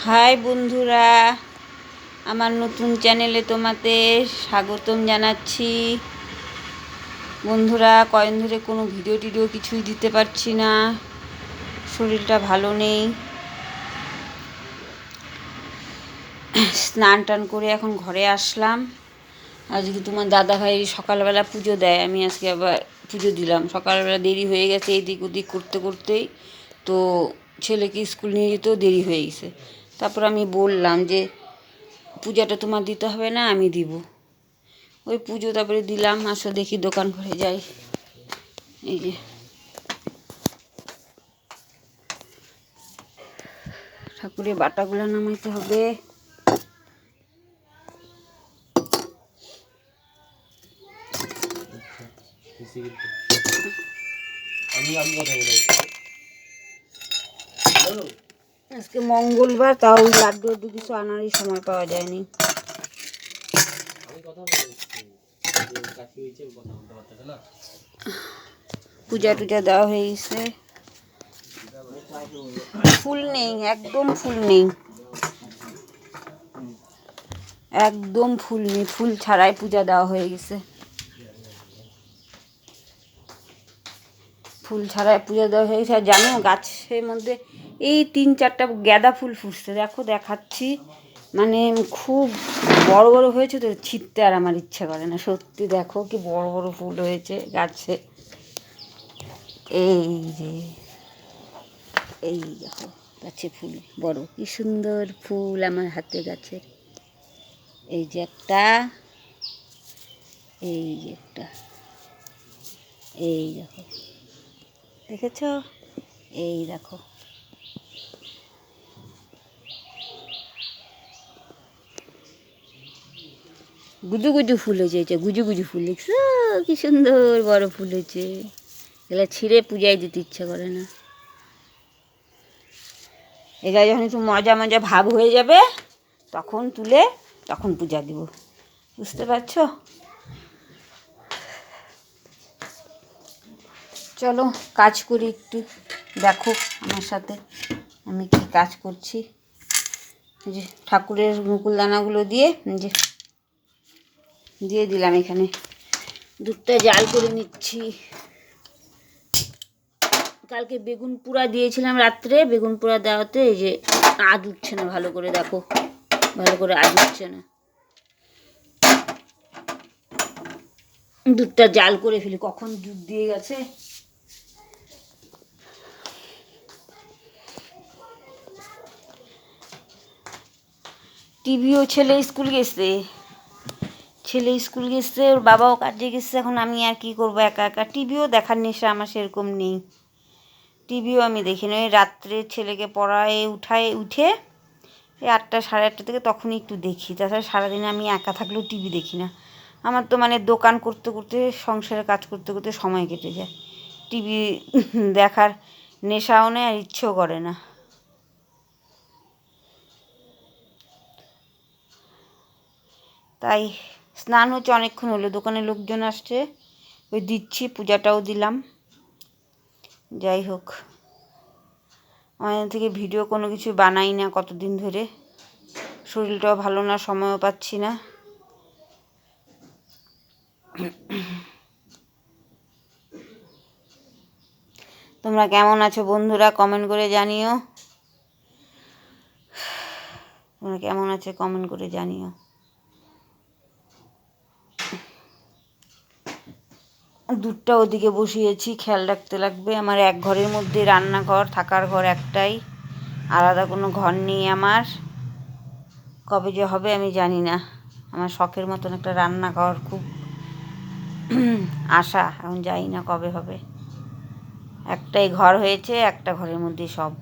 High বন্ধুরা, আমার নতুন চ্যানেলে তোমাদের স্বাগতম জানাচ্ছি। বন্ধুরা, কয়েকদিন ধরে কোনো ভিডিও কিছুই দিতে পারছি না, শরীরটা ভালো নেই। স্নান টান করে এখন ঘরে আসলাম। আজকে তোমার দাদাভাই সকালবেলা পুজো দেয়, আমি আজকে আবার পুজো দিলাম। সকালবেলা দেরি হয়ে গেছে এদিক ওদিক করতে করতেই, তো ছেলেকে স্কুল নিয়ে যেতেও দেরি হয়ে গেছে। তারপর আমি বললাম যে পূজাটা তোমার দিতে হবে না, আমি দিব। ওই পুজো তারপরে দিলাম। আসো দেখি দোকান ঘরে যাই। এই যে ঠাকুরের বাটাগুলো নামাইতে হবে। আজকে মঙ্গলবার, তাও লাড্ডু কিছু আনারই সময় পাওয়া যায়নি। পূজা টুজা দেওয়া হয়ে গেছে। ফুল নেই, একদম ফুল নেই, একদম ফুল নেই। ফুল ছাড়াই পূজা দেওয়া হয়ে গেছে। ফুল ছাড়াই পূজা দেওয়া হয়ে গেছে। আর জানো, গাছের মধ্যে এই 3-4টা গাঁদা ফুল ফুটছে, দেখো দেখাচ্ছি। মানে খুব বড় বড় হয়েছে, তো ছিঁড়তে আর আমার ইচ্ছা করে না। সত্যি দেখো কি বড় বড় ফুল হয়েছে গাছে। এই যে এই দেখো গাছে ফুল বড়, কি সুন্দর ফুল আমার হাতে গাছের। এই যে একটা, এই যে একটা, এই দেখো, দেখেছ? এই দেখো, গুজু গুজু ফুল হয়েছে। এটা গুজু গুজু ফুল, দেখছো কি সুন্দর বড় ফুল হয়েছে। এগুলো ছিঁড়ে পূজায় দিতে ইচ্ছা করে না। এগুলো যখন একটু মজা মজা ভাব হয়ে যাবে, তখন তুলে তখন পূজা দিব, বুঝতে পারছো? চলো কাজ করি একটু, দেখো আমার সাথে আমি কি কাজ করছি। এই যে ঠাকুরের মুকুলদানাগুলো দিয়ে যে দিয়ে দিলাম এখানে। দুধটা জাল করে নিচ্ছি। কালকে বেগুন পোড়া দিয়েছিলাম রাত্রে, বেগুন পোড়া দেওয়াতে এই যে আদ উঠছে না ভালো করে, দেখো ভালো করে আদ উঠছে না। দুধটা জাল করে ফেলি, কখন দুধ দিয়ে গেছে। টিভিও, ছেলে স্কুল গেছে, ছেলে স্কুল গেছে, ওর বাবাও কাজে গেছে। এখন আমি আর কি করবো একা একা। টিভিও দেখার নেশা আমার সেরকম নেই, টিভিও আমি দেখি না। ওই রাত্রে ছেলেকে পড়ায় উঠে এই 8টা 8:30 থেকে তখনই একটু দেখি। তাছাড়া সারাদিনে আমি একা থাকলেও টিভি দেখি না। আমার তো মানে দোকান করতে করতে, সংসারে কাজ করতে করতে সময় কেটে যায়। টিভি দেখার নেশাও নেই আর ইচ্ছেও করে না। তাই স্নান হচ্ছে, অনেকক্ষণ হলো, দোকানে লোকজন আসছে, ওই দিচ্ছি, পূজাটাও দিলাম। যাই হোক, অনেক থেকে ভিডিও কোনো কিছু বানাই না কতদিন ধরে, শরীরটাও ভালো না, সময়ও পাচ্ছি না। তোমরা কেমন আছো বন্ধুরা, কমেন্ট করে জানিও। তোমরা কেমন আছো কমেন্ট করে জানিও। দুধটা ওদিকে বসিয়েছি, খেয়াল রাখতে লাগবে। আমার এক ঘরের মধ্যে রান্নাঘর, থাকার ঘর একটাই, আলাদা কোনো ঘর নেই আমার। কবে যে হবে আমি জানি না। আমার শখের মতন একটা রান্নাঘর খুব আশা, এখন জানি না কবে হবে। একটাই ঘর হয়েছে, একটা ঘরের মধ্যে সব।